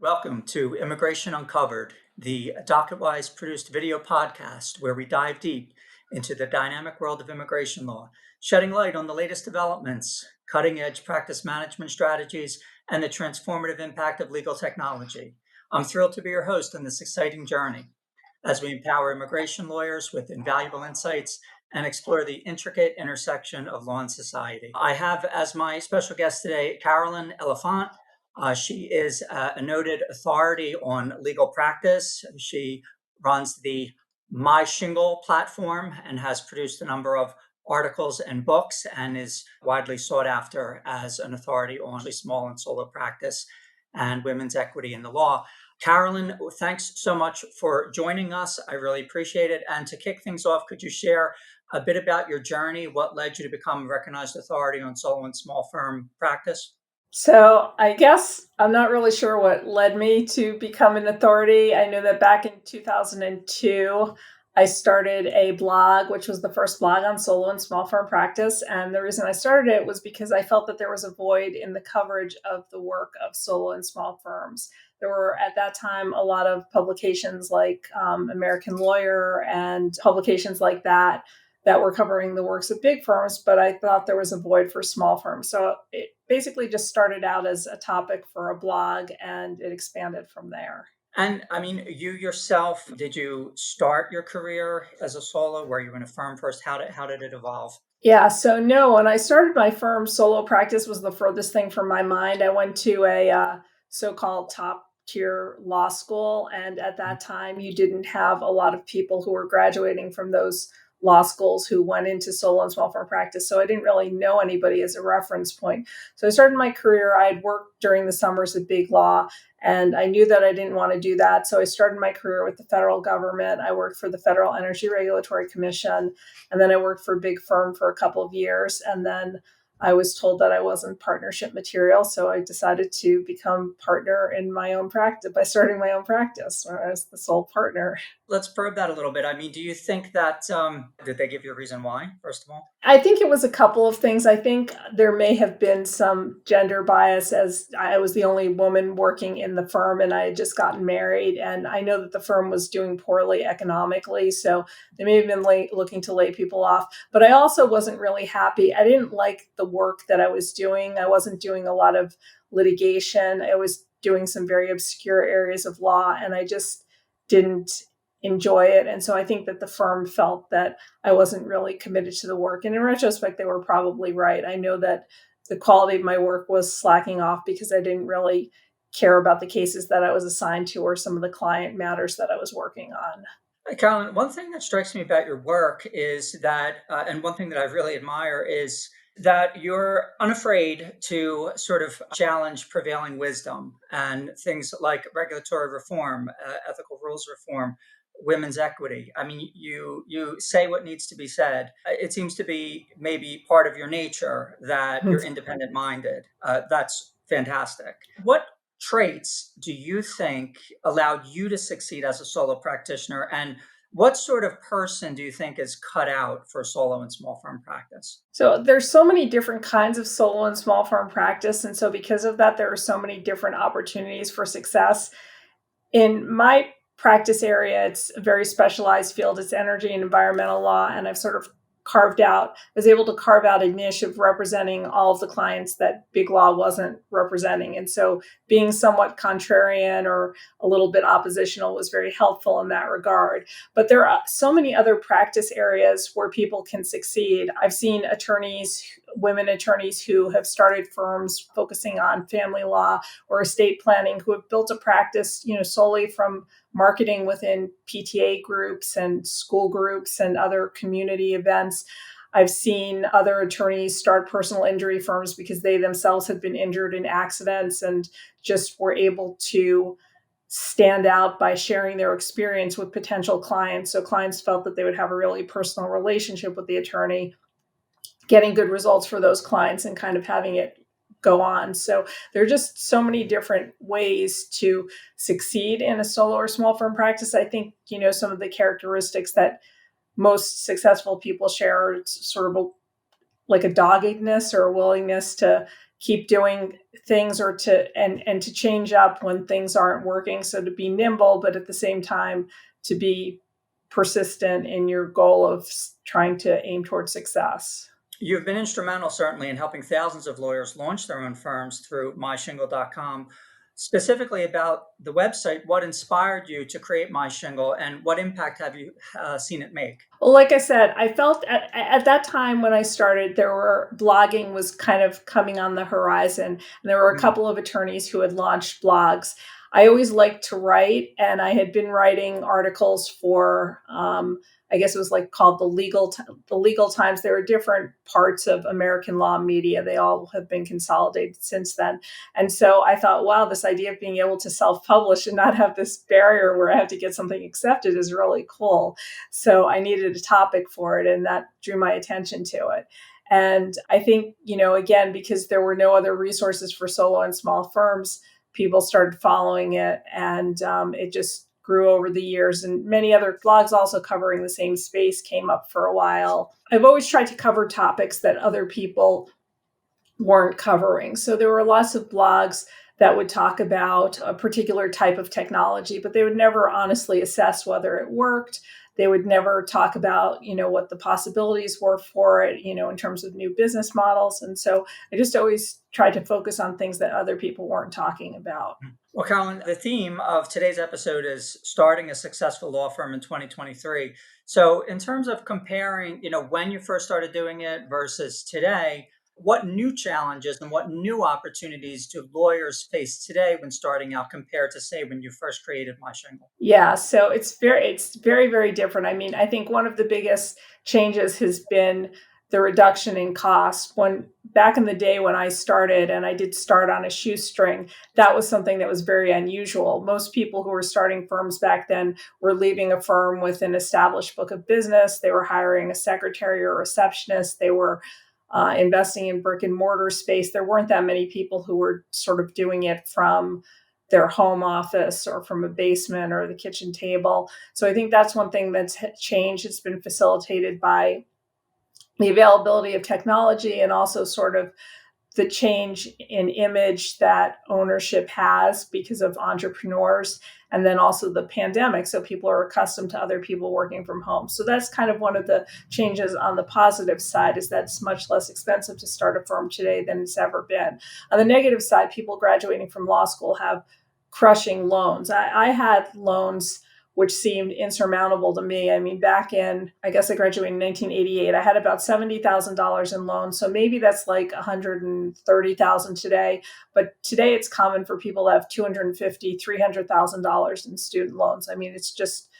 Welcome to Immigration Uncovered, the DocketWise produced video podcast where we dive deep into the dynamic world of immigration law, shedding light on the latest developments, cutting edge practice management strategies, and the transformative impact of legal technology. I'm thrilled to be your host on this exciting journey as we empower immigration lawyers with invaluable insights and explore the intricate intersection of law and society. I have as my special guest today Carolyn Elefant. She is a noted authority on legal practice. She runs the Myshingle platform and has produced a number of articles and books and is widely sought after as an authority on small and solo practice and women's equity in the law. Carolyn, thanks so much for joining us. I really appreciate it. And to kick things off, could you share a bit about your journey? What led you to become a recognized authority on solo and small firm practice? So I guess I'm not really sure what led me to become an authority. I know that back in 2002, I started a blog, which was the first blog on solo and small firm practice. And the reason I started it was because I felt that there was a void in the coverage of the work of solo and small firms. There were at that time a lot of publications like American Lawyer and publications like that were covering the works of big firms, but I thought there was a void for small firms. So it basically just started out as a topic for a blog and it expanded from there. And I mean, you yourself, did you start your career as a solo? Were you in a firm first? How did it evolve? Yeah, so no, when I started my firm, solo practice was the furthest thing from my mind. I went to a so-called top tier law school, and at that time, you didn't have a lot of people who were graduating from those law schools who went into solo and small firm practice. So I didn't really know anybody as a reference point. So I started my career. I had worked during the summers at big law, and I knew that I didn't want to do that. So I started my career with the federal government. I worked for the Federal Energy Regulatory Commission. And then I worked for a big firm for a couple of years. And then I was told that I wasn't partnership material. So I decided to become partner in my own practice by starting my own practice as the sole partner. Let's probe that a little bit. I mean, do you think that, did they give you a reason why, first of all? I think it was a couple of things. I think there may have been some gender bias as I was the only woman working in the firm and I had just gotten married. And I know that the firm was doing poorly economically. So they may have been looking to lay people off. But I also wasn't really happy. I didn't like the work that I was doing. I wasn't doing a lot of litigation. I was doing some very obscure areas of law and I just didn't enjoy it. And so I think that the firm felt that I wasn't really committed to the work. And in retrospect, they were probably right. I know that the quality of my work was slacking off because I didn't really care about the cases that I was assigned to or some of the client matters that I was working on. Carolyn, one thing that strikes me about your work is that, and one thing that I really admire is that you're unafraid to sort of challenge prevailing wisdom and things like regulatory reform, ethical rules reform, women's equity. I mean, you say what needs to be said. It seems to be maybe part of your nature that you're independent minded. That's fantastic. What traits do you think allowed you to succeed as a solo practitioner? And what sort of person do you think is cut out for solo and small firm practice? So there's so many different kinds of solo and small firm practice. And so because of that, there are so many different opportunities for success. In my practice area, it's a very specialized field. It's energy and environmental law. And I've sort of was able to carve out a niche of representing all of the clients that big law wasn't representing. And so being somewhat contrarian or a little bit oppositional was very helpful in that regard. But there are so many other practice areas where people can succeed. I've seen women attorneys who have started firms focusing on family law or estate planning who have built a practice, solely from marketing within PTA groups and school groups and other community events. I've seen other attorneys start personal injury firms because they themselves had been injured in accidents and just were able to stand out by sharing their experience with potential clients. So clients felt that they would have a really personal relationship with the attorney, getting good results for those clients and kind of having it go on. So there are just so many different ways to succeed in a solo or small firm practice. I think, some of the characteristics that most successful people share, it's sort of like a doggedness or a willingness to keep doing things or to change up when things aren't working. So to be nimble, but at the same time to be persistent in your goal of trying to aim towards success. You've been instrumental, certainly, in helping thousands of lawyers launch their own firms through Myshingle.com. Specifically about the website, what inspired you to create Myshingle, and what impact have you seen it make? Well, like I said, I felt at that time when I started, blogging was kind of coming on the horizon, and there were a Mm. couple of attorneys who had launched blogs. I always liked to write, and I had been writing articles for, I guess it was like called the Legal Times. There were different parts of American law media. They all have been consolidated since then. And so I thought, wow, this idea of being able to self-publish and not have this barrier where I have to get something accepted is really cool. So I needed a topic for it, and that drew my attention to it. And I think, again, because there were no other resources for solo and small firms, people started following it, and it just grew over the years. And many other blogs also covering the same space came up for a while. I've always tried to cover topics that other people weren't covering. So there were lots of blogs that would talk about a particular type of technology, but they would never honestly assess whether it worked. They would never talk about, what the possibilities were for it, in terms of new business models. And so I just always tried to focus on things that other people weren't talking about. Well, Carolyn, the theme of today's episode is starting a successful law firm in 2023. So, in terms of comparing, when you first started doing it versus today, what new challenges and what new opportunities do lawyers face today when starting out compared to, say, when you first created MyShingle? Yeah, so it's very, very different. I mean, I think one of the biggest changes has been the reduction in cost. When back in the day when I started, and I did start on a shoestring, that was something that was very unusual. Most people who were starting firms back then were leaving a firm with an established book of business. They were hiring a secretary or receptionist. They were investing in brick and mortar space. There weren't that many people who were sort of doing it from their home office or from a basement or the kitchen table. So I think that's one thing that's changed. It's been facilitated by the availability of technology and also sort of the change in image that ownership has because of entrepreneurs, and then also the pandemic. So people are accustomed to other people working from home. So that's kind of one of the changes on the positive side, is that it's much less expensive to start a firm today than it's ever been. On the negative side, people graduating from law school have crushing loans. I had loans which seemed insurmountable to me. I mean, back in, I guess I graduated in 1988, I had about $70,000 in loans. So maybe that's like $130,000 today. But today it's common for people to have $250,000, $300,000 in student loans. I mean, it's just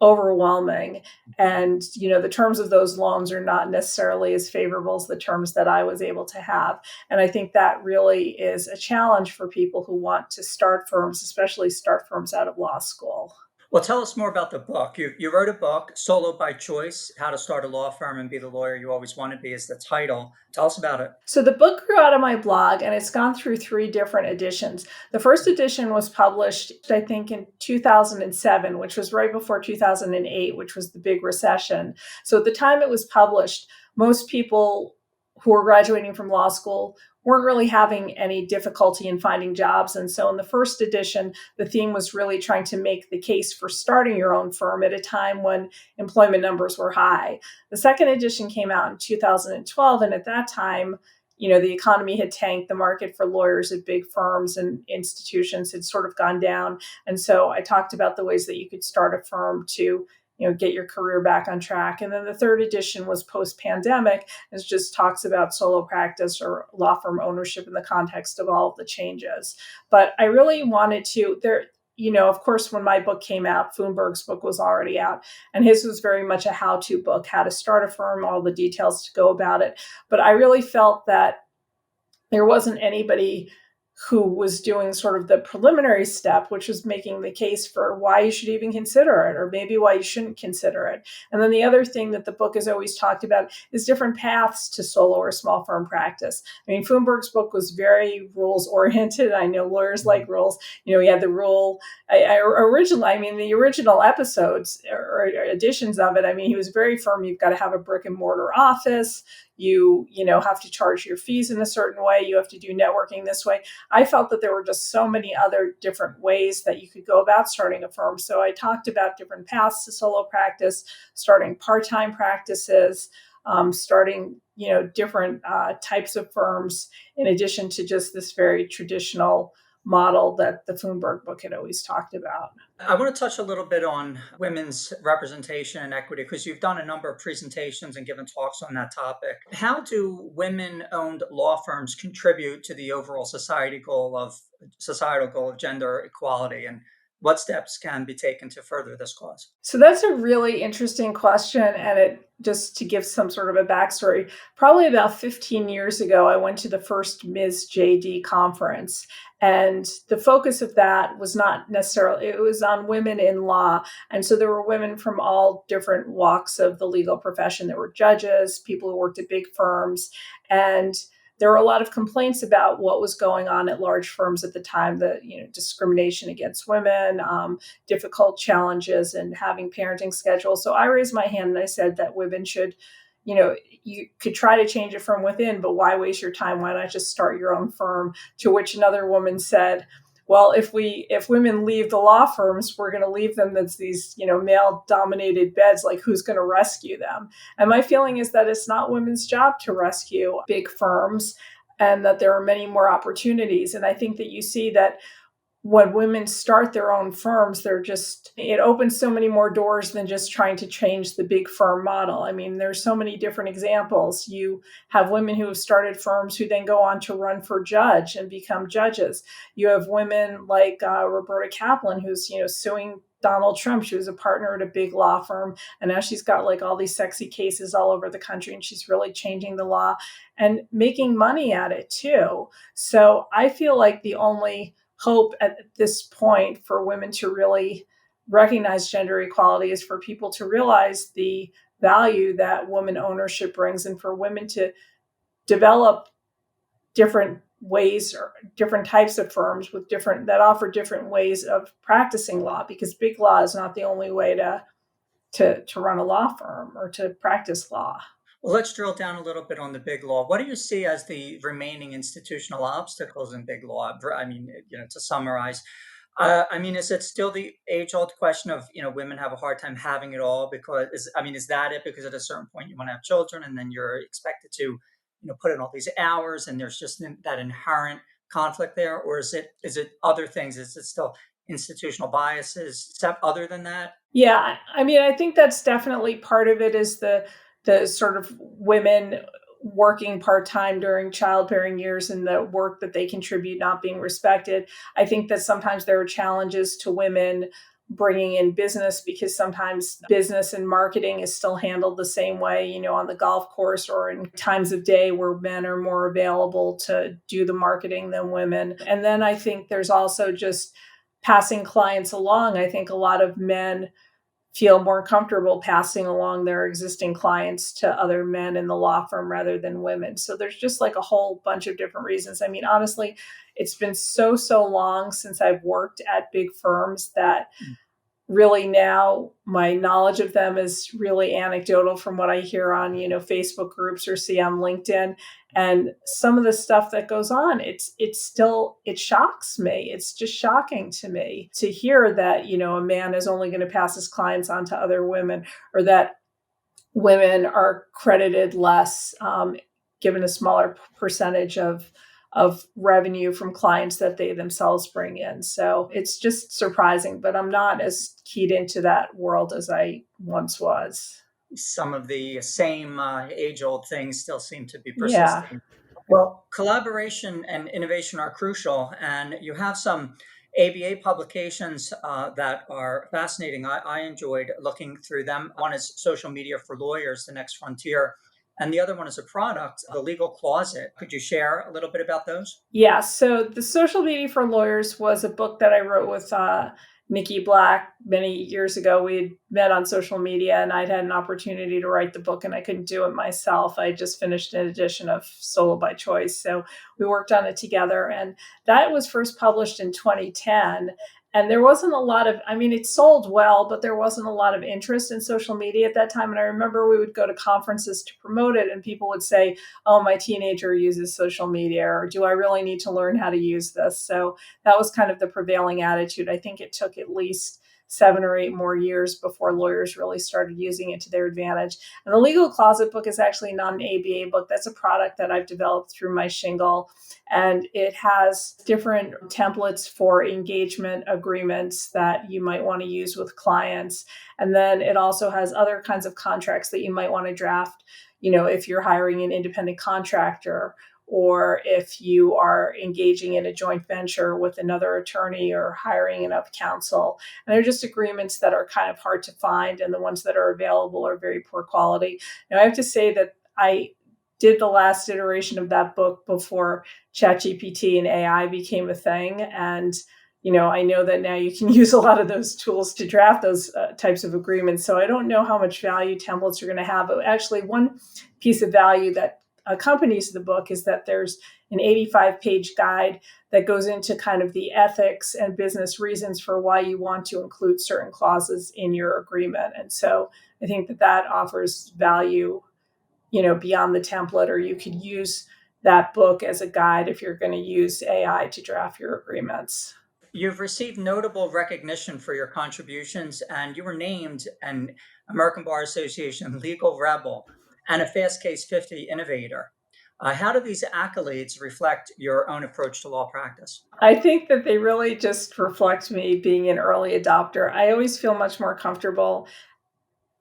overwhelming. And, the terms of those loans are not necessarily as favorable as the terms that I was able to have. And I think that really is a challenge for people who want to start firms, especially start firms out of law school. Well, tell us more about the book. You wrote a book, Solo by Choice: How to Start a Law Firm and Be the Lawyer You Always Want to Be, is the title. Tell us about it. So the book grew out of my blog, and it's gone through 3 different editions. The first edition was published, I think, in 2007, which was right before 2008, which was the big recession. So at the time it was published, most people who were graduating from law school weren't really having any difficulty in finding jobs. And so in the first edition, the theme was really trying to make the case for starting your own firm at a time when employment numbers were high. The second edition came out in 2012, and at that time, the economy had tanked. The market for lawyers at big firms and institutions had sort of gone down. And so I talked about the ways that you could start a firm to get your career back on track. And then the third edition was post-pandemic. It just talks about solo practice or law firm ownership in the context of all of the changes. But I really wanted to, of course, when my book came out, Foonberg's book was already out, and his was very much a how-to book, how to start a firm, all the details to go about it. But I really felt that there wasn't anybody who was doing sort of the preliminary step, which was making the case for why you should even consider it, or maybe why you shouldn't consider it. And then the other thing that the book has always talked about is different paths to solo or small firm practice. I mean, Foonberg's book was very rules oriented. I know lawyers like rules. We had the rule. The original episodes or editions of it. I mean, he was very firm. You've got to have a brick and mortar office. You have to charge your fees in a certain way. You have to do networking this way. I felt that there were just so many other different ways that you could go about starting a firm. So I talked about different paths to solo practice, starting part-time practices, starting different types of firms, in addition to just this very traditional model that the Foonberg book had always talked about. I want to touch a little bit on women's representation and equity because you've done a number of presentations and given talks on that topic. How do women-owned law firms contribute to the overall societal goal of gender equality, and what steps can be taken to further this cause? So that's a really interesting question. And just to give some sort of a backstory, probably about 15 years ago, I went to the first Ms. JD conference. And the focus of that was not necessarily, it was on women in law. And so there were women from all different walks of the legal profession. There were judges, people who worked at big firms, and there were a lot of complaints about what was going on at large firms at the time, the discrimination against women, difficult challenges, and having parenting schedules. So I raised my hand and I said that women should, you could try to change it from within, but why waste your time? Why not just start your own firm? To which another woman said, well, if women leave the law firms, we're going to leave them as these, male dominated beds. Like, who's going to rescue them? And my feeling is that it's not women's job to rescue big firms, and that there are many more opportunities. And I think that you see that when women start their own firms, it opens so many more doors than just trying to change the big firm model. I mean, there's so many different examples. You have women who have started firms who then go on to run for judge and become judges. You have women like Roberta Kaplan, who's, suing Donald Trump. She was a partner at a big law firm, and now she's got like all these sexy cases all over the country, and she's really changing the law and making money at it too. So I feel like the only hope at this point for women to really recognize gender equality is for people to realize the value that woman ownership brings, and for women to develop different ways or different types of firms that offer different ways of practicing law, because big law is not the only way to run a law firm or to practice law. Well, let's drill down a little bit on the big law. What do you see as the remaining institutional obstacles in big law? I mean, to summarize, is it still the age-old question of, women have a hard time having it all is that it? Because at a certain point you want to have children and then you're expected to, put in all these hours, and there's just that inherent conflict there? Or is it other things? Is it still institutional biases other than that? Yeah, I think that's definitely part of it, is the sort of women working part-time during childbearing years and the work that they contribute not being respected. I think that sometimes there are challenges to women bringing in business, because sometimes business and marketing is still handled the same way, on the golf course or in times of day where men are more available to do the marketing than women. And then I think there's also just passing clients along. I think a lot of men feel more comfortable passing along their existing clients to other men in the law firm rather than women. So there's just like a whole bunch of different reasons. I mean, honestly, it's been so long since I've worked at big firms that really now my knowledge of them is really anecdotal from what I hear on, Facebook groups or see on LinkedIn. And some of the stuff that goes on, it shocks me. It's just shocking to me to hear that, a man is only going to pass his clients on to other women, or that women are credited less, given a smaller percentage of revenue from clients that they themselves bring in. So it's just surprising, but I'm not as keyed into that world as I once was. Some of the same age-old things still seem to be Yeah. persisting. Well, collaboration and innovation are crucial, and you have some ABA publications that are fascinating. I enjoyed looking through them. One is Social Media for Lawyers, The Next Frontier. and the other one is a product, the Legal Closet. Could you share a little bit about those? Yeah, so The Social Media for Lawyers was a book that I wrote with Nikki Black many years ago. We had met on social media, and I'd had an opportunity to write the book, and I couldn't do it myself. I just finished an edition of Solo by Choice. So we worked on it together, and that was first published in 2010. And there wasn't a lot of, I mean, it sold well, but there wasn't a lot of interest in social media at that time. And I remember we would go to conferences to promote it, and people would say, oh, my teenager uses social media, or do I really need to learn how to use this? So that was kind of the prevailing attitude. I think it took at least 7 or 8 more years before lawyers really started using it to their advantage. And the Legal Closet book is actually not an ABA book. That's a product that I've developed through Myshingle. And it has different templates for engagement agreements that you might want to use with clients. And then it also has other kinds of contracts that you might want to draft, if you're hiring an independent contractor, or if you are engaging in a joint venture with another attorney or hiring another counsel. And they're just agreements that are kind of hard to find, and the ones that are available are very poor quality. Now, I have to say that I did the last iteration of that book before ChatGPT and AI became a thing. And I know that now you can use a lot of those tools to draft those types of agreements. So I don't know how much value templates are going to have. But actually, one piece of value that accompanies the book is that there's an 85-page guide that goes into kind of the ethics and business reasons for why you want to include certain clauses in your agreement. And so I think that offers value, beyond the template, or you could use that book as a guide if you're going to use AI to draft your agreements. You've received notable recognition for your contributions, and you were named an American Bar Association Legal Rebel and a Fast Case 50 Innovator. How do these accolades reflect your own approach to law practice? I think that they really just reflect me being an early adopter. I always feel much more comfortable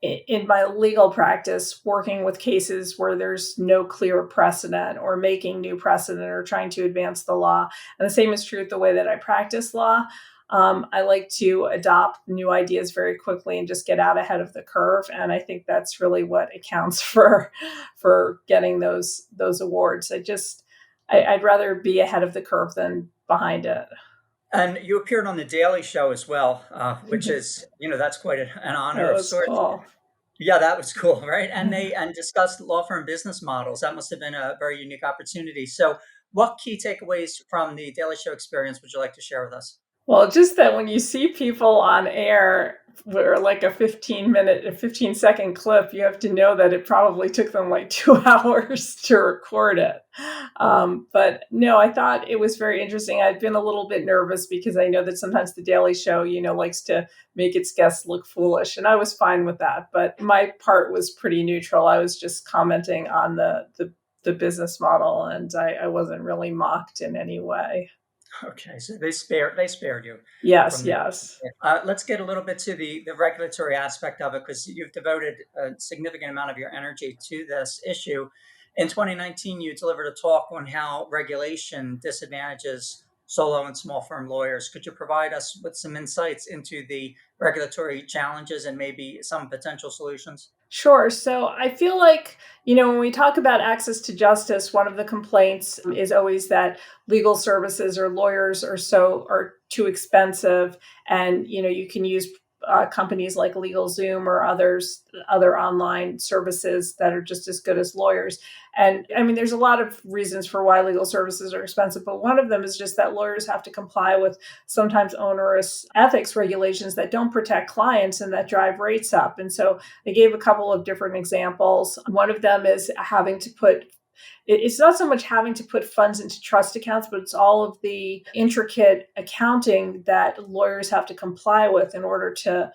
in my legal practice working with cases where there's no clear precedent, or making new precedent, or trying to advance the law. And the same is true with the way that I practice law. I like to adopt new ideas very quickly and just get out ahead of the curve. And I think that's really what accounts for getting those awards. I'd rather be ahead of the curve than behind it. And you appeared on The Daily Show as well, which is, that's quite an honor That of was sorts. cool. Yeah, that was cool, right? And they discussed law firm business models. That must have been a very unique opportunity. So, what key takeaways from the Daily Show experience would you like to share with us? Well, just that when you see people on air where like a 15-second clip, you have to know that it probably took them like 2 hours to record it. But no, I thought it was very interesting. I'd been a little bit nervous because I know that sometimes the Daily Show, likes to make its guests look foolish, and I was fine with that. But my part was pretty neutral. I was just commenting on the business model, and I wasn't really mocked in any way. Okay, so they spared you Yes, from the. yes. Let's get a little bit to the regulatory aspect of it, because you've devoted a significant amount of your energy to this issue. In 2019, you delivered a talk on how regulation disadvantages solo and small firm lawyers. Could you provide us with some insights into the regulatory challenges and maybe some potential solutions? Sure. So I feel like, when we talk about access to justice, one of the complaints is always that legal services or lawyers are too expensive. And, you can use companies like LegalZoom or other online services that are just as good as lawyers. And I mean, there's a lot of reasons for why legal services are expensive, but one of them is just that lawyers have to comply with sometimes onerous ethics regulations that don't protect clients and that drive rates up. And so I gave a couple of different examples. One of them is having to put it's not so much having to put funds into trust accounts, but it's all of the intricate accounting that lawyers have to comply with in order to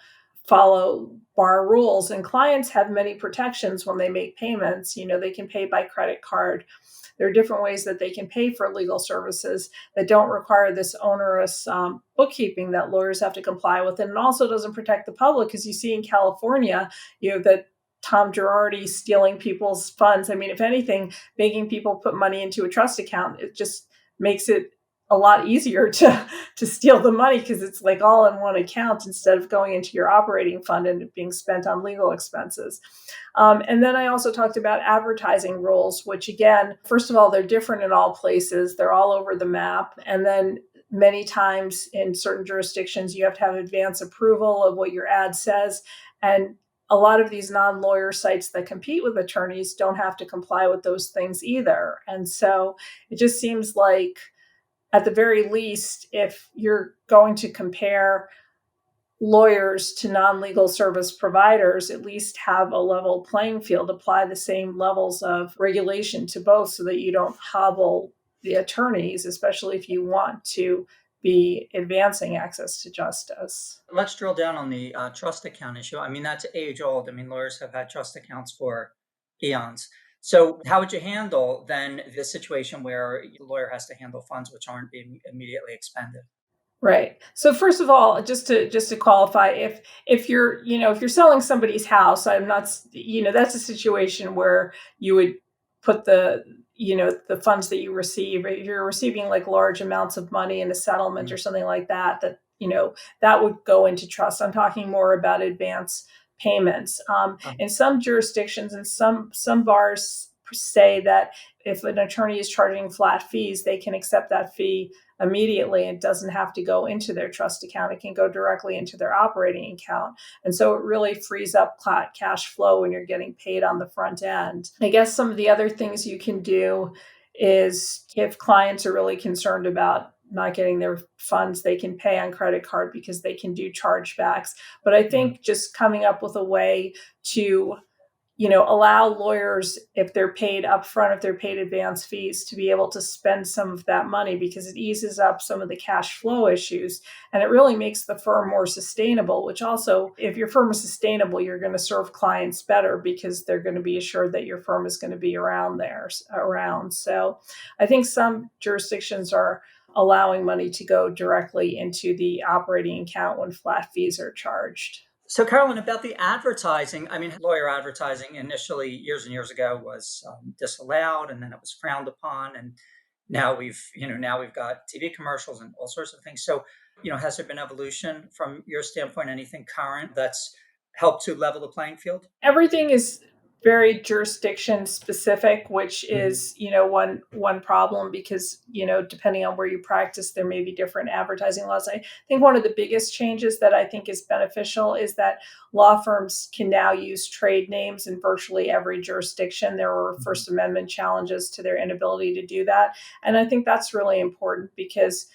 follow bar rules. And clients have many protections when they make payments. They can pay by credit card. There are different ways that they can pay for legal services that don't require this onerous bookkeeping that lawyers have to comply with. And it also doesn't protect the public, because you see in California, that Tom Girardi stealing people's funds. I mean, if anything, making people put money into a trust account, it just makes it a lot easier to steal the money because it's like all in one account instead of going into your operating fund and it being spent on legal expenses. And then I also talked about advertising rules, which again, first of all, they're different in all places. They're all over the map. And then many times in certain jurisdictions, you have to have advance approval of what your ad says. And a lot of these non-lawyer sites that compete with attorneys don't have to comply with those things either. And so it just seems like, at the very least, if you're going to compare lawyers to non-legal service providers, at least have a level playing field, apply the same levels of regulation to both so that you don't hobble the attorneys, especially if you want to be advancing access to justice. Let's drill down on the trust account issue. I mean, that's age old. I mean, lawyers have had trust accounts for eons. So how would you handle then the situation where the lawyer has to handle funds which aren't being immediately expended? Right. So first of all, just to qualify, if you're if you're selling somebody's house, I'm not that's a situation where you would put the funds that you receive. If you're receiving like large amounts of money in a settlement or something like that, that would go into trust. I'm talking more about advance payments. In some jurisdictions and some bars say that if an attorney is charging flat fees, they can accept that fee immediately. It doesn't have to go into their trust account. It can go directly into their operating account. And so it really frees up cash flow when you're getting paid on the front end. I guess some of the other things you can do is, if clients are really concerned about not getting their funds, they can pay on credit card because they can do chargebacks. But I think just coming up with a way to allow lawyers, if they're paid upfront, if they're paid advance fees, to be able to spend some of that money, because it eases up some of the cash flow issues and it really makes the firm more sustainable, which also, if your firm is sustainable, you're going to serve clients better because they're going to be assured that your firm is going to be around. So I think some jurisdictions are allowing money to go directly into the operating account when flat fees are charged. So, Carolyn, about the advertising, I mean, lawyer advertising initially years and years ago was disallowed, and then it was frowned upon, and now we've got TV commercials and all sorts of things. So, has there been evolution from your standpoint? Anything current that's helped to level the playing field? Everything is very jurisdiction specific, which is one problem, because depending on where you practice, there may be different advertising laws. I think one of the biggest changes that I think is beneficial is that law firms can now use trade names in virtually every jurisdiction. There were First Amendment challenges to their inability to do that, and I think that's really important because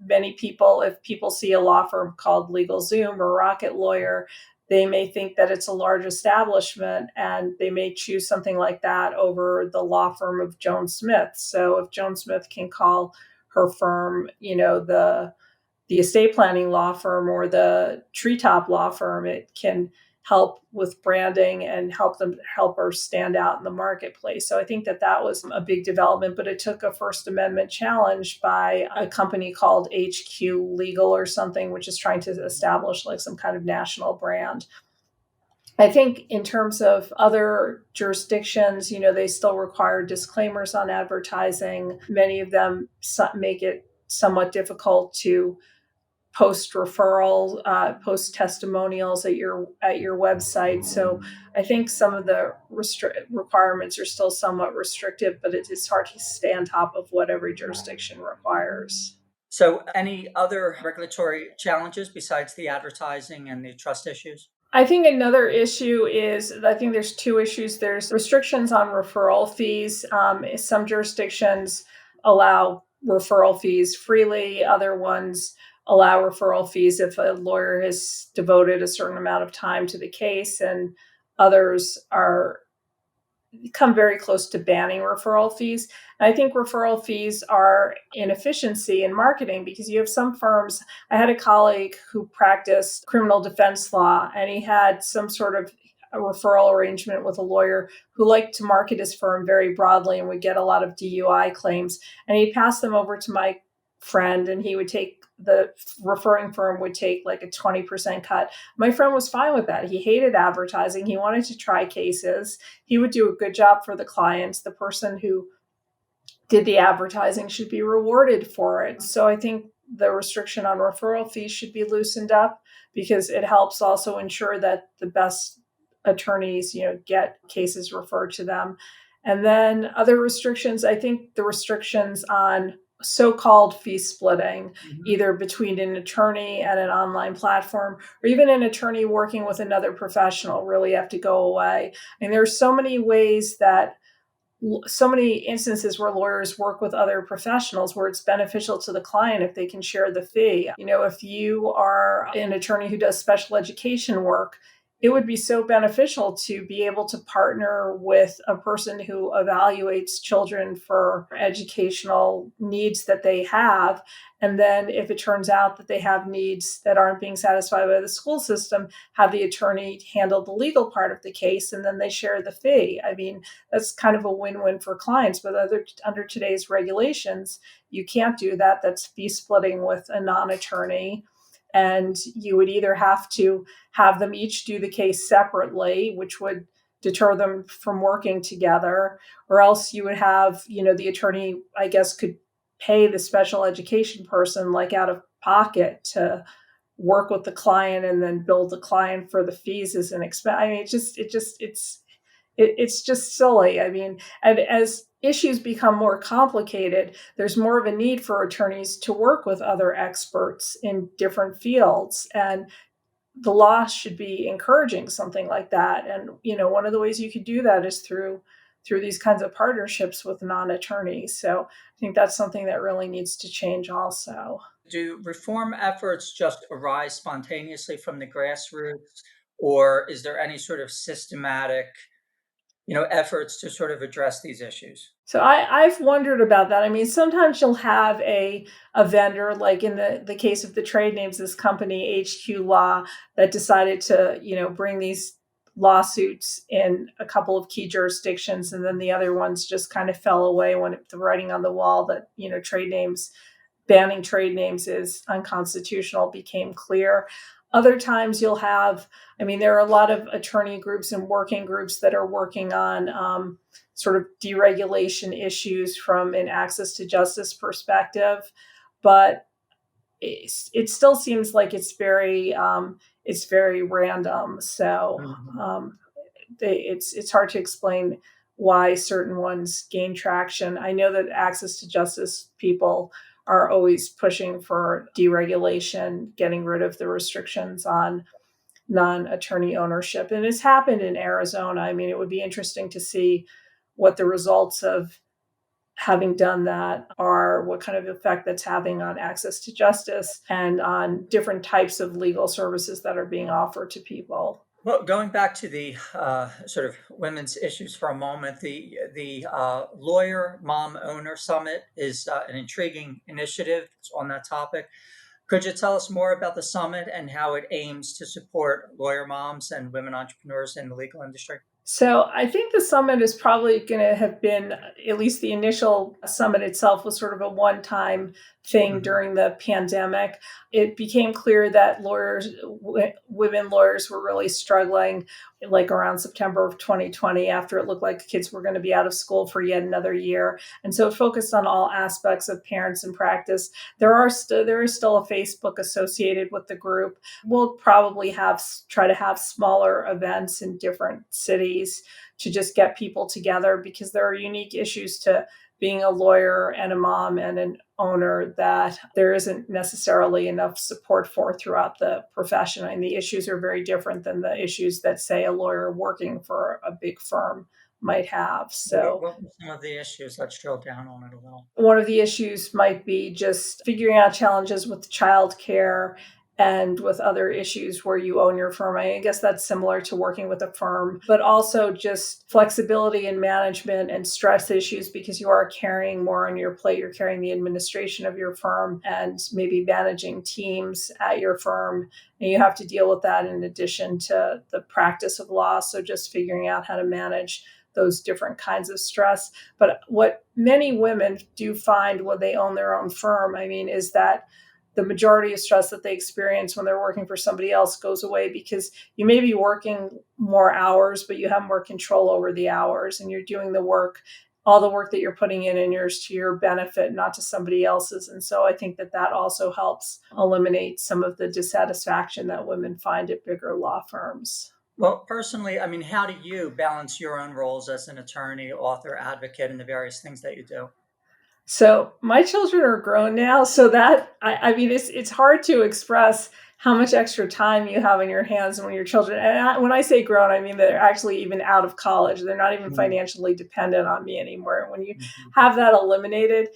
many people, if people see a law firm called LegalZoom or Rocket Lawyer, they may think that it's a large establishment and they may choose something like that over the law firm of Joan Smith. So if Joan Smith can call her firm, the estate planning law firm or the treetop law firm, it can help with branding and help her stand out in the marketplace. So I think that was a big development, but it took a First Amendment challenge by a company called HQ Legal or something, which is trying to establish like some kind of national brand. I think in terms of other jurisdictions, they still require disclaimers on advertising. Many of them make it somewhat difficult to post referral, post testimonials at your website. So I think some of the requirements are still somewhat restrictive, but it is hard to stay on top of what every jurisdiction requires. So, any other regulatory challenges besides the advertising and the trust issues? I think another issue is, I think there's two issues. There's restrictions on referral fees. Some jurisdictions allow referral fees freely. Other ones allow referral fees if a lawyer has devoted a certain amount of time to the case, and others are come very close to banning referral fees. And I think referral fees are inefficiency in marketing, because you have some firms. I had a colleague who practiced criminal defense law, and he had some sort of a referral arrangement with a lawyer who liked to market his firm very broadly and would get a lot of DUI claims. And he'd pass them over to my friend, and the referring firm would take like a 20% cut. My friend was fine with that. He hated advertising. He wanted to try cases. He would do a good job for the clients. The person who did the advertising should be rewarded for it. So I think the restriction on referral fees should be loosened up, because it helps also ensure that the best attorneys, get cases referred to them. And then other restrictions, I think the restrictions on so-called fee splitting, Mhm. either between an attorney and an online platform, or even an attorney working with another professional, really have to go away. And there's so many ways that so many instances where lawyers work with other professionals where it's beneficial to the client if they can share the fee. If you are an attorney who does special education work, it would be so beneficial to be able to partner with a person who evaluates children for educational needs that they have. And then if it turns out that they have needs that aren't being satisfied by the school system, have the attorney handle the legal part of the case, and then they share the fee. I mean, that's kind of a win-win for clients. But under today's regulations, you can't do that. That's fee splitting with a non-attorney. And you would either have to have them each do the case separately, which would deter them from working together, or else you would have, the attorney, I guess, could pay the special education person like out of pocket to work with the client and then bill the client for the fees as an expense. I mean, it's just silly. I mean, and as issues become more complicated, there's more of a need for attorneys to work with other experts in different fields. And the law should be encouraging something like that. And, one of the ways you could do that is through these kinds of partnerships with non-attorneys. So I think that's something that really needs to change also. Do reform efforts just arise spontaneously from the grassroots, or is there any sort of systematic, efforts to sort of address these issues? So I've wondered about that. I mean, sometimes you'll have a vendor, like in the case of the trade names, this company HQ Law that decided to, bring these lawsuits in a couple of key jurisdictions, and then the other ones just kind of fell away when the writing on the wall that, trade names, banning trade names is unconstitutional, became clear. Other times you'll have, I mean, there are a lot of attorney groups and working groups that are working on sort of deregulation issues from an access to justice perspective, but it still seems like it's very random. So Mhm. it's hard to explain why certain ones gain traction. I know that access to justice people are always pushing for deregulation, getting rid of the restrictions on non-attorney ownership. And it's happened in Arizona. I mean, it would be interesting to see what the results of having done that are, what kind of effect that's having on access to justice and on different types of legal services that are being offered to people. Well, going back to the sort of women's issues for a moment, the Lawyer Mom Owner Summit is an intriguing initiative on that topic. Could you tell us more about the summit and how it aims to support lawyer moms and women entrepreneurs in the legal industry? So I think the summit is probably going to have been, at least the initial summit itself was sort of a one-time thing Mhm. during the pandemic. It became clear that women lawyers were really struggling, like around September of 2020, after it looked like kids were going to be out of school for yet another year. And so it focused on all aspects of parents in practice. There is still a Facebook associated with the group. We'll probably try to have smaller events in different cities to just get people together, because there are unique issues to being a lawyer and a mom and an owner that there isn't necessarily enough support for throughout the profession. And the issues are very different than the issues that, say, a lawyer working for a big firm might have. So What were some of the issues? Let's drill down on it a little. one of the issues might be just figuring out challenges with childcare and with other issues where you own your firm. I guess that's similar to working with a firm, but also just flexibility in management and stress issues, because you are carrying more on your plate. You're carrying the administration of your firm and maybe managing teams at your firm. And you have to deal with that in addition to the practice of law. So just figuring out how to manage those different kinds of stress. But what many women do find when they own their own firm, I mean, is that the majority of stress that they experience when they're working for somebody else goes away, because you may be working more hours, but you have more control over the hours and you're doing the work all the work that you're putting in yours to your benefit, not to somebody else's. And so I think that that also helps eliminate some of the dissatisfaction that women find at bigger law firms. Well, personally, I mean, how do you balance your own roles as an attorney, author, advocate, and the various things that you do? So my children are grown now, so that I mean, it's hard to express how much extra time you have in your hands when your children. And when I say grown, I mean they're actually even out of college. They're not even Mhm, financially dependent on me anymore. When you mhm. have that eliminated,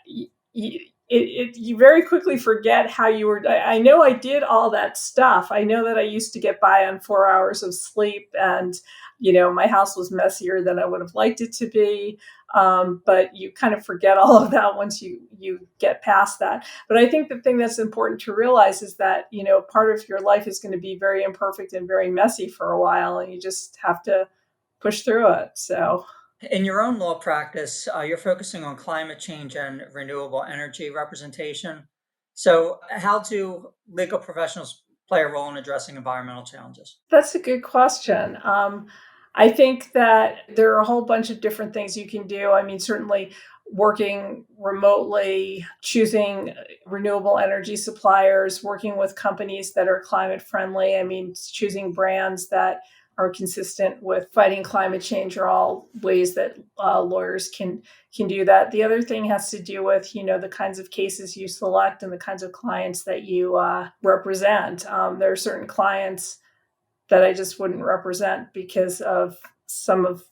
you very quickly forget how you were. I know I did all that stuff. I know that I used to get by on 4 hours of sleep, and my house was messier than I would have liked it to be. But you kind of forget all of that once you get past that. But I think the thing that's important to realize is that part of your life is going to be very imperfect and very messy for a while, and you just have to push through it. So In your own law practice, you're focusing on climate change and renewable energy representation. So, how do legal professionals play a role in addressing environmental challenges? that's a good question. I think that there are a whole bunch of different things you can do. I mean, certainly working remotely, choosing renewable energy suppliers, working with companies that are climate friendly. I mean, choosing brands that are consistent with fighting climate change are all ways that lawyers can do that. The other thing has to do with the kinds of cases you select and the kinds of clients that you represent. There are certain clients that I just wouldn't represent because of some of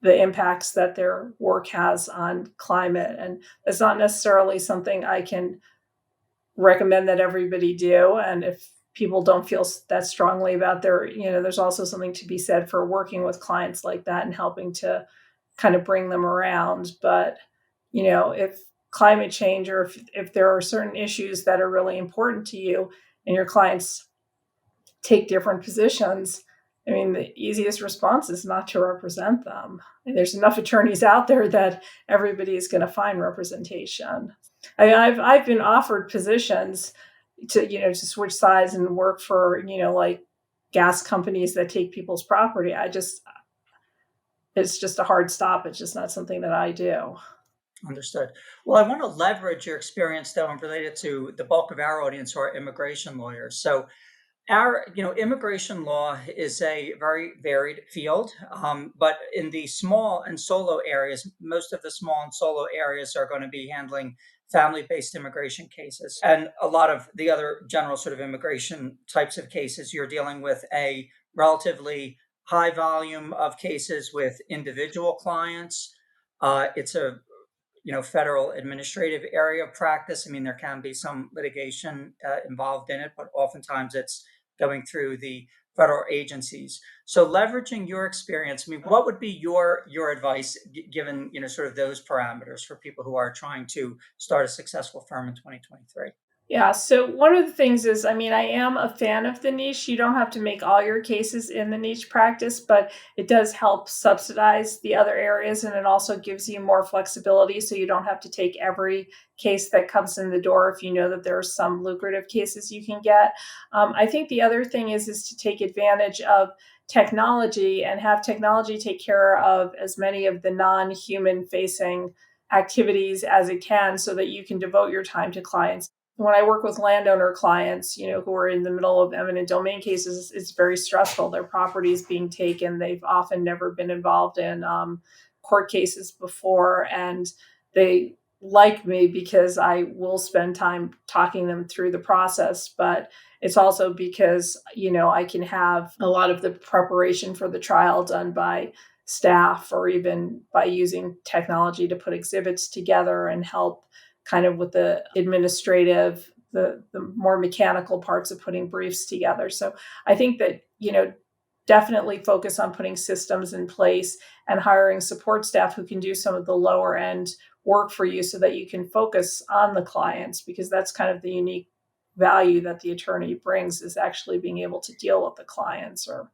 the impacts that their work has on climate. And it's not necessarily something I can recommend that everybody do. And if people don't feel that strongly about there's also something to be said for working with clients like that and helping to kind of bring them around. But, if climate change or if there are certain issues that are really important to you and your clients take different positions, I mean, the easiest response is not to represent them. And there's enough attorneys out there that everybody is going to find representation. I mean, I've been offered positions to switch sides and work for like gas companies that take people's property. It's just a hard stop. It's just not something that I do. Understood. Well, I want to leverage your experience, though, and relate it to the bulk of our audience, who are immigration lawyers. So, immigration law is a very varied field, but in the small and solo areas, most of the small and solo areas are going to be handling family-based immigration cases, and a lot of the other general sort of immigration types of cases. You're dealing with a relatively high volume of cases with individual clients. It's a federal administrative area of practice. I mean, there can be some litigation involved in it, but oftentimes it's going through the federal agencies. So, leveraging your experience, I mean, what would be your advice, given sort of those parameters for people who are trying to start a successful firm in 2023? Yeah. So one of the things is, I mean, I am a fan of the niche. You don't have to make all your cases in the niche practice, but it does help subsidize the other areas. And it also gives you more flexibility. So you don't have to take every case that comes in the door if you know that there are some lucrative cases you can get. I think the other thing is to take advantage of technology and have technology take care of as many of the non-human facing activities as it can so that you can devote your time to clients. When I work with landowner clients, who are in the middle of eminent domain cases, it's very stressful. Their property is being taken. They've often never been involved in court cases before, and they like me because I will spend time talking them through the process. But it's also because I can have a lot of the preparation for the trial done by staff or even by using technology to put exhibits together and help kind of with the administrative, the more mechanical parts of putting briefs together. So I think that, definitely focus on putting systems in place and hiring support staff who can do some of the lower end work for you so that you can focus on the clients, because that's kind of the unique value that the attorney brings, is actually being able to deal with the clients or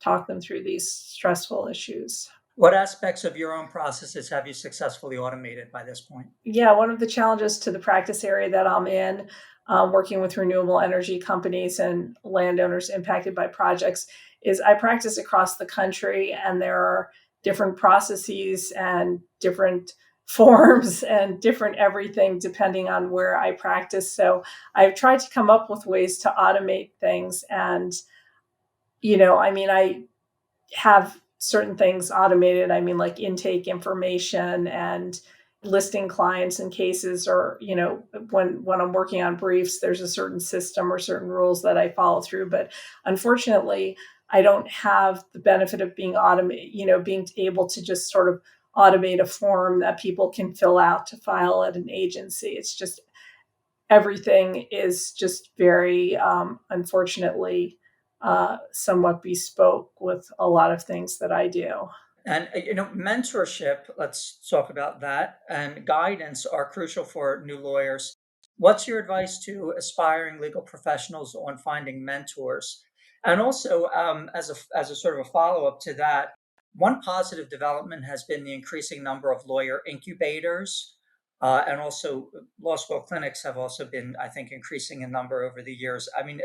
talk them through these stressful issues. What aspects of your own processes have you successfully automated by this point? Yeah, one of the challenges to the practice area that I'm in, working with renewable energy companies and landowners impacted by projects, is I practice across the country, and there are different processes and different forms and different everything depending on where I practice. So I've tried to come up with ways to automate things. And, I have certain things automated. I mean, like intake information and listing clients and cases, or when I'm working on briefs, there's a certain system or certain rules that I follow through. But unfortunately, I don't have the benefit of being being able to just sort of automate a form that people can fill out to file at an agency. It's just everything is just very, unfortunately, somewhat bespoke with a lot of things that I do. And mentorship, let's talk about that, and guidance are crucial for new lawyers. What's your advice to aspiring legal professionals on finding mentors? And also, as a sort of a follow up to that, one positive development has been the increasing number of lawyer incubators, and also law school clinics have also been, I think, increasing in number over the years. I mean,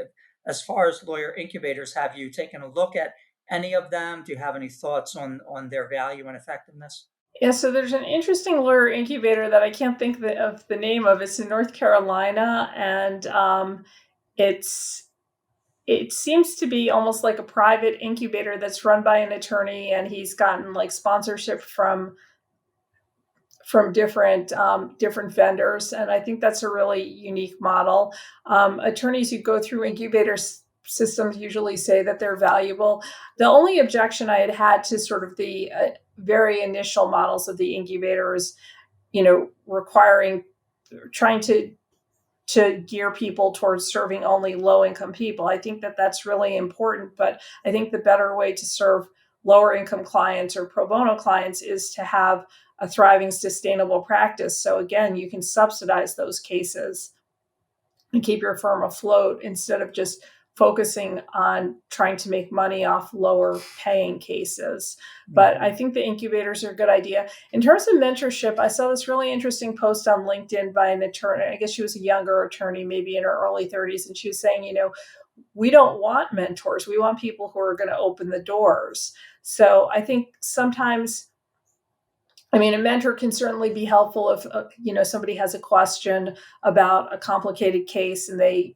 as far as lawyer incubators, have you taken a look at any of them? Do you have any thoughts on their value and effectiveness? Yeah, so there's an interesting lawyer incubator that I can't think of the name of. It's in North Carolina, and it's it seems to be almost like a private incubator that's run by an attorney, and he's gotten like sponsorship from different vendors, and I think that's a really unique model. Attorneys who go through systems usually say that they're valuable. The only objection I had to sort of the very initial models of the incubator is, requiring trying to gear people towards serving only low income people. I think that that's really important, but I think the better way to serve lower income clients or pro bono clients is to have a thriving, sustainable practice. So again, you can subsidize those cases and keep your firm afloat instead of just focusing on trying to make money off lower paying cases. But I Mhm. think the incubators are a good idea. In terms of mentorship, I saw this really interesting post on LinkedIn by an attorney. I guess she was a younger attorney, maybe in her early 30s. And she was saying, we don't want mentors. We want people who are going to open the doors. So I think sometimes, a mentor can certainly be helpful if somebody has a question about a complicated case, and they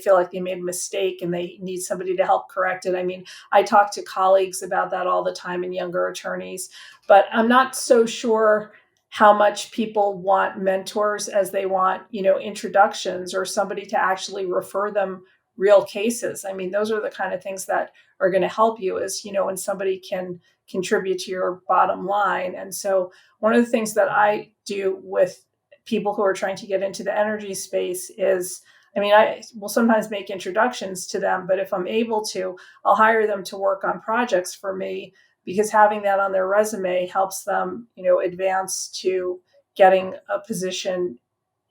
feel like they made a mistake and they need somebody to help correct it. I talk to colleagues about that all the time, and younger attorneys, but I'm not so sure how much people want mentors as they want introductions or somebody to actually refer them real cases. Those are the kind of things that are going to help you, is when somebody can contribute to your bottom line. And so one of the things that I do with people who are trying to get into the energy space is, I will sometimes make introductions to them, but if I'm able to, I'll hire them to work on projects for me, because having that on their resume helps them, advance to getting a position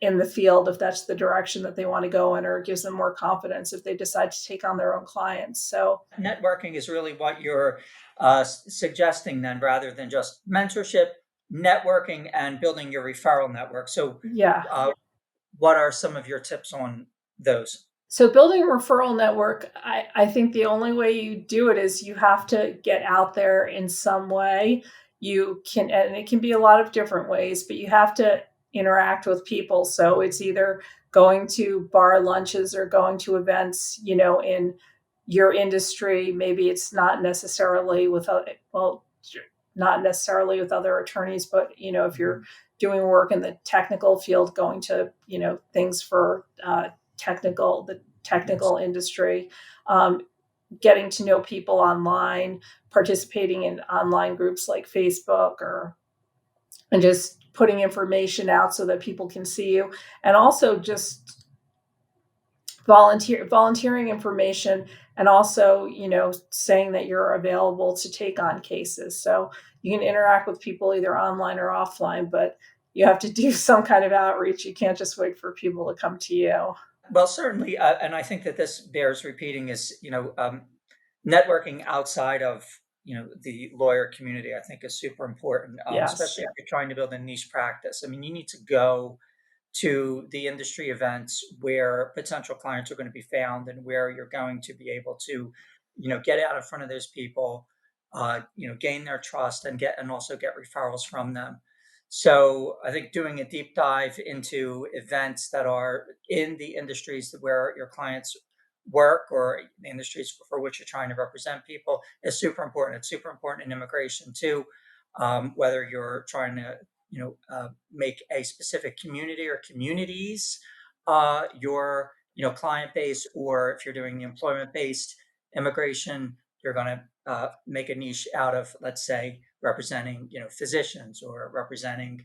in the field if that's the direction that they want to go in, or it gives them more confidence if they decide to take on their own clients. So Networking is really what you're suggesting then, rather than just mentorship, networking, and building your referral network. So, yeah. uh, what are some of your tips on those? So building a referral network, I think the only way you do it is you have to get out there in some way. You can, and it can be a lot of different ways, but you have to interact with people. So it's either going to bar lunches or going to events, in your industry. Maybe it's not necessarily with, well, not necessarily with other attorneys, but if you're Mhm. doing work in the technical field, going to things for the Yes. technical industry, um, getting to know people online, participating in online groups like Facebook, or and just putting information out so that people can see you, and also just volunteering information, and also saying that you're available to take on cases. So you can interact with people either online or offline, but you have to do some kind of outreach. You can't just wait for people to come to you. Well, certainly, and I think that this bears repeating is, networking outside of, the lawyer community, I think is super important, Yes. especially if you're trying to build a niche practice. I mean, you need to go to the industry events where potential clients are going to be found, and where you're going to be able to, get out in front of those people, gain their trust and also get referrals from them. So I think doing a deep dive into events that are in the industries where your clients work or the industries for which you're trying to represent people is super important. It's super important in immigration too, whether you're trying to make a specific community or communities your client base, or if you're doing the employment based immigration, you're going to make a niche out of, let's say, representing physicians or representing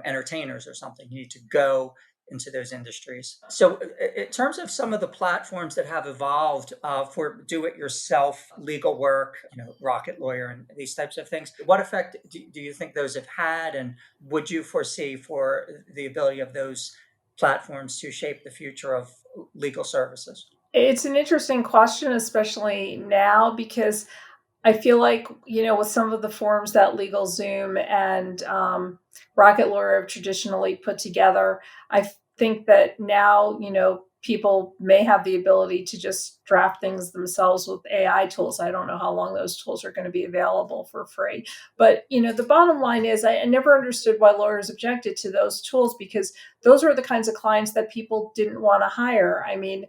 entertainers or something. You need to go into those industries. So in terms of some of the platforms that have evolved for do-it-yourself legal work, Rocket Lawyer and these types of things, what effect do you think those have had, and would you foresee for the ability of those platforms to shape the future of legal services? It's an interesting question, especially now, because I feel like, with some of the forms that LegalZoom and Rocket Lawyer have traditionally put together, I think that now, people may have the ability to just draft things themselves with AI tools. I don't know how long those tools are going to be available for free. But, the bottom line is I never understood why lawyers objected to those tools, because those are the kinds of clients that people didn't want to hire. I mean,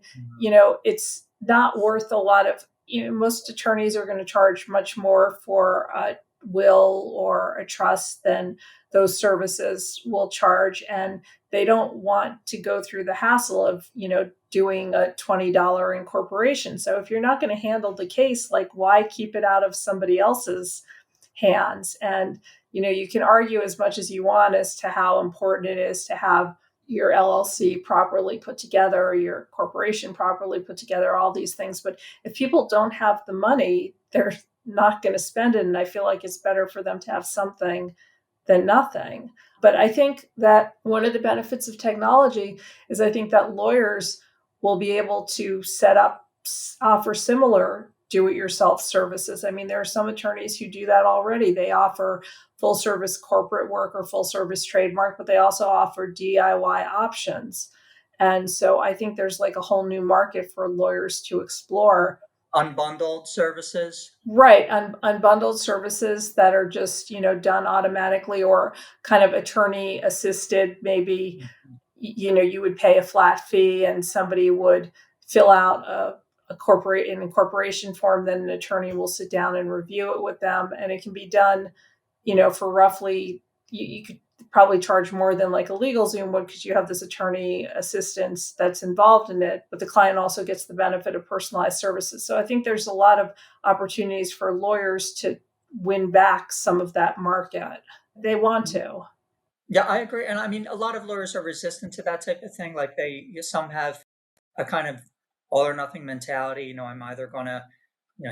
it's not worth a lot of, most attorneys are going to charge much more for a will or a trust than those services will charge. And they don't want to go through the hassle of, doing a $20 incorporation. So if you're not going to handle the case, like, why keep it out of somebody else's hands? And, you can argue as much as you want as to how important it is to have your LLC properly put together, your corporation properly put together, all these things. But if people don't have the money, they're not going to spend it. And I feel like it's better for them to have something than nothing. But I think that one of the benefits of technology is I think that lawyers will be able to offer similar do-it-yourself services. I mean, there are some attorneys who do that already. They offer full service corporate work or full service trademark, but they also offer DIY options. And so I think there's like a whole new market for lawyers to explore. Unbundled services. Right. Unbundled services that are just, done automatically, or kind of attorney assisted. Maybe, you would pay a flat fee and somebody would fill out an incorporation form. Then an attorney will sit down and review it with them. And it can be done, for roughly, you could probably charge more than like a LegalZoom would, because you have this attorney assistance that's involved in it, but the client also gets the benefit of personalized services. So I think there's a lot of opportunities for lawyers to win back some of that market. They want to. Yeah, I agree. And I mean, a lot of lawyers are resistant to that type of thing. Like some have a kind of all or nothing mentality. I'm either going to,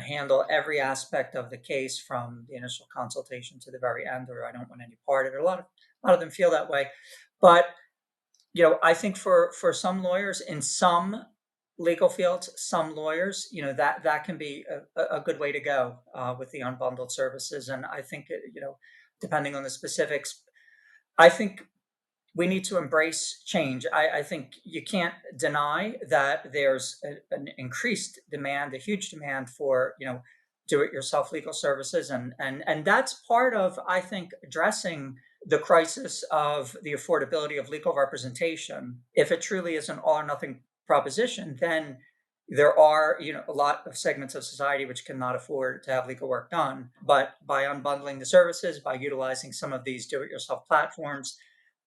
handle every aspect of the case from the initial consultation to the very end, or I don't want any part of it. A lot of them feel that way. But, I think for some lawyers in some legal fields, some lawyers, that can be a good way to go with the unbundled services. And I think, depending on the specifics, I think we need to embrace change. I think you can't deny that there's an increased demand, a huge demand for, do-it-yourself legal services. And that's part of, I think, addressing the crisis of the affordability of legal representation. If it truly is an all or nothing proposition, then there are, a lot of segments of society which cannot afford to have legal work done. But by unbundling the services, by utilizing some of these do-it-yourself platforms,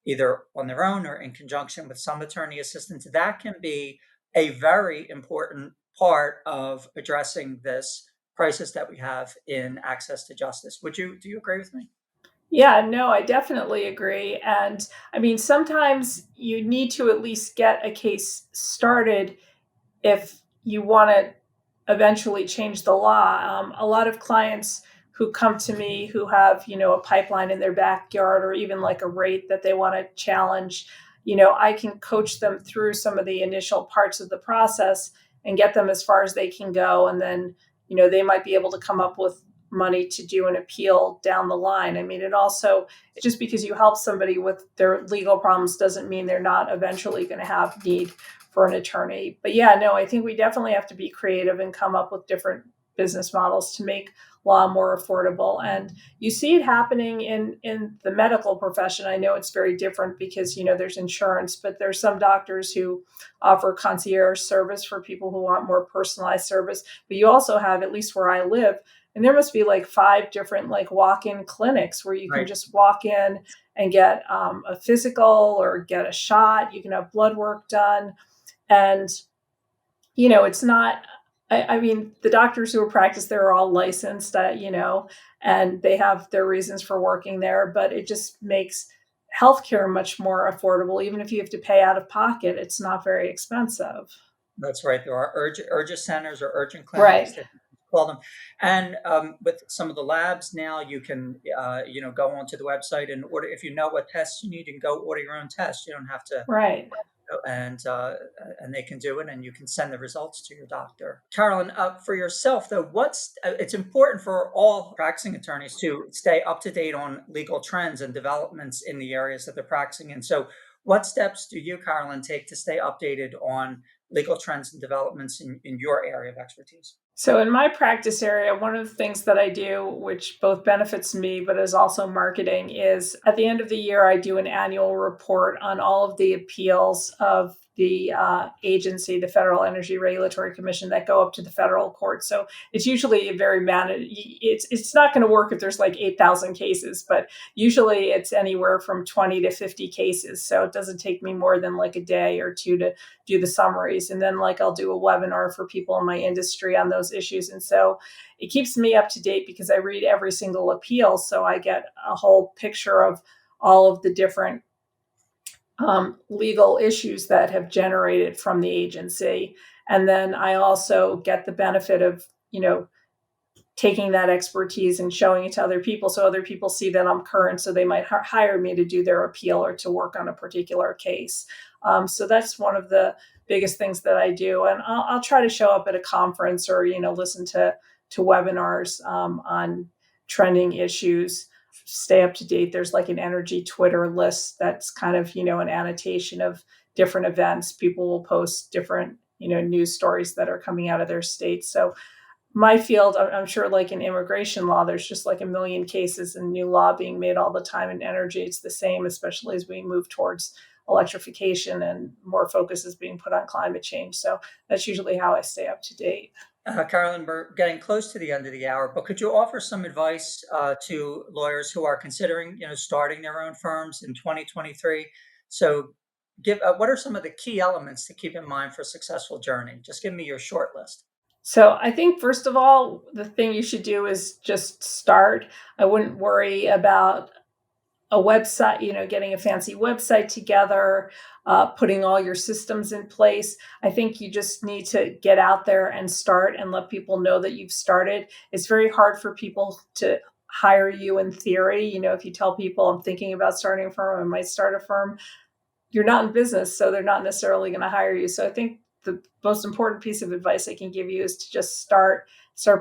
either on their own or in conjunction with some attorney assistance, that can be a very important part of addressing this crisis that we have in access to justice. Do you agree with me? Yeah, no, I definitely agree. And I mean, sometimes you need to at least get a case started if you want to eventually change the law. A lot of clients who come to me who have, a pipeline in their backyard, or even like a rate that they want to challenge, I can coach them through some of the initial parts of the process and get them as far as they can go. And then, they might be able to come up with money to do an appeal down the line. I mean, it also, just because you help somebody with their legal problems doesn't mean they're not eventually going to have need for an attorney. But yeah, no, I think we definitely have to be creative and come up with different business models to make law more affordable. And you see it happening in the medical profession. I know it's very different because, there's insurance, but there's some doctors who offer concierge service for people who want more personalized service. But you also have, at least where I live, and there must be like 5 different like walk-in clinics where you can Right. just walk in and get a physical or get a shot. You can have blood work done. And, it's not, I mean, the doctors who practice there are all licensed, and they have their reasons for working there, but it just makes healthcare much more affordable. Even if you have to pay out of pocket, it's not very expensive. That's right. There are urgent centers or urgent clinics Right. that you call them, and with some of the labs now, you can go onto the website and order. If you know what tests you need, you can go order your own tests. You don't have to, Right. and they can do it, and you can send the results to your doctor. Carolyn, for yourself though, it's important for all practicing attorneys to stay up to date on legal trends and developments in the areas that they're practicing in. So, what steps do you, Carolyn, take to stay updated on legal trends and developments in your area of expertise? So, in my practice area, one of the things that I do, which both benefits me but is also marketing, is at the end of the year, I do an annual report on all of the appeals of the agency, the Federal Energy Regulatory Commission, that go up to the federal court. So it's usually a very managed. It's not going to work if there's like 8,000 cases, but usually it's anywhere from 20 to 50 cases. So it doesn't take me more than like a day or two to do the summaries. And then like I'll do a webinar for people in my industry on those issues. And so it keeps me up to date because I read every single appeal. So I get a whole picture of all of the different legal issues that have generated from the agency. And then I also get the benefit of, taking that expertise and showing it to other people. So other people see that I'm current, so they might hire me to do their appeal or to work on a particular case. So that's one of the biggest things that I do. And I'll try to show up at a conference or, listen to webinars on trending issues, stay up to date. There's like an energy Twitter list that's kind of, an annotation of different events. People will post different, news stories that are coming out of their state. So my field, I'm sure like in immigration law, there's just like a million cases and new law being made all the time. In energy, it's the same, especially as we move towards electrification and more focus is being put on climate change. So that's usually how I stay up to date. Carolyn, we're getting close to the end of the hour, but could you offer some advice to lawyers who are considering, starting their own firms in 2023? So, what are some of the key elements to keep in mind for a successful journey? Just give me your short list. So I think first of all, the thing you should do is just start. I wouldn't worry about a website, getting a fancy website together, putting all your systems in place. I think you just need to get out there and start and let people know that you've started. It's very hard for people to hire you in theory. If you tell people I'm thinking about starting a firm, I might start a firm, you're not in business, so they're not necessarily going to hire you. So I think the most important piece of advice I can give you is to just start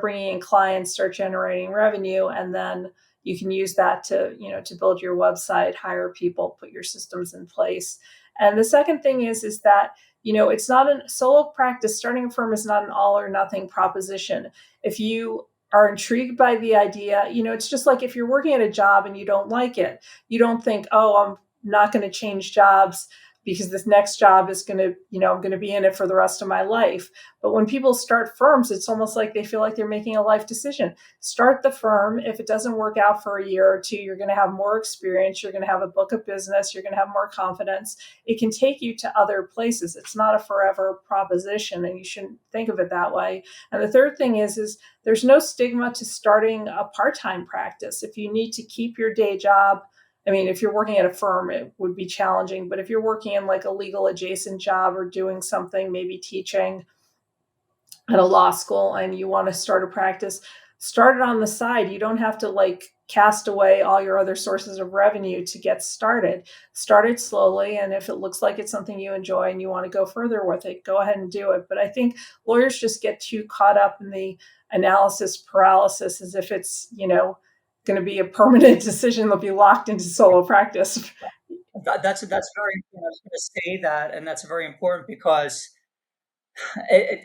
bringing in clients, start generating revenue, and then you can use that to build your website, hire people, put your systems in place. And the second thing is that it's not a solo practice. Starting a firm is not an all or nothing proposition. If you are intrigued by the idea, it's just like if you're working at a job and you don't like it, you don't think, oh, I'm not going to change jobs because this next job is going to, I'm going to be in it for the rest of my life. But when people start firms, it's almost like they feel like they're making a life decision. Start the firm. If it doesn't work out for a year or two, you're going to have more experience. You're going to have a book of business. You're going to have more confidence. It can take you to other places. It's not a forever proposition, and you shouldn't think of it that way. And the third thing is there's no stigma to starting a part-time practice. If you need to keep your day job, I mean, if you're working at a firm, it would be challenging. But if you're working in like a legal adjacent job or doing something, maybe teaching at a law school, and you want to start a practice, start it on the side. You don't have to like cast away all your other sources of revenue to get started. Start it slowly. And if it looks like it's something you enjoy and you want to go further with it, go ahead and do it. But I think lawyers just get too caught up in the analysis paralysis as if it's, going to be a permanent decision. They'll be locked into solo practice. That's very. I was going to say that, and that's very important because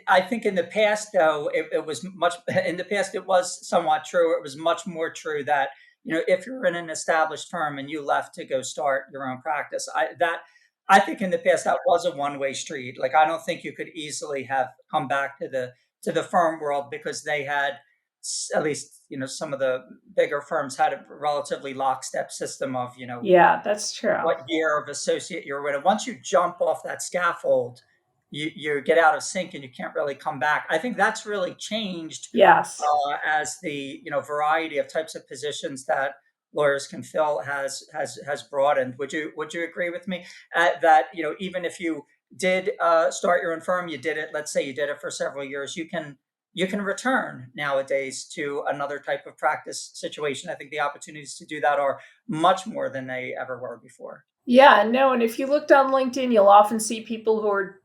I think in the past, though, it was much. In the past, it was somewhat true. It was much more true that if you're in an established firm and you left to go start your own practice, I think in the past that was a one-way street. Like I don't think you could easily have come back to the firm world because they had at least some of the bigger firms had a relatively lockstep system of Yeah, that's true. what year of associate you're with. And once you jump off that scaffold, you get out of sync and you can't really come back. I think that's really changed Yes. as the variety of types of positions that lawyers can fill has broadened. Would you agree with me that even if you did start your own firm, you did it. Let's say you did it for several years. You can return nowadays to another type of practice situation. I think the opportunities to do that are much more than they ever were before. Yeah, no, and if you looked on LinkedIn, you'll often see people who are,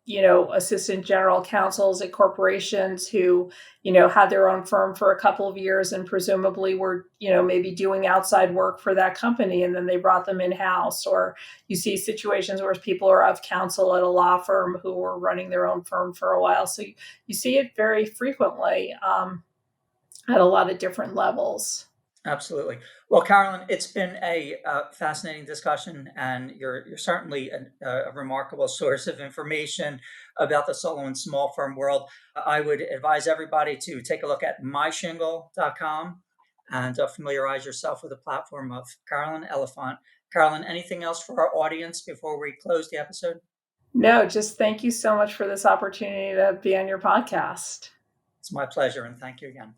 assistant general counsels at corporations who, had their own firm for a couple of years and presumably were, maybe doing outside work for that company and then they brought them in-house. Or you see situations where people are of counsel at a law firm who were running their own firm for a while. So you see it very frequently at a lot of different levels. Absolutely. Well, Carolyn, it's been a fascinating discussion, and you're certainly a remarkable source of information about the solo and small firm world. I would advise everybody to take a look at myshingle.com and familiarize yourself with the platform of Carolyn Elefant. Carolyn, anything else for our audience before we close the episode? No, just thank you so much for this opportunity to be on your podcast. It's my pleasure, and thank you again.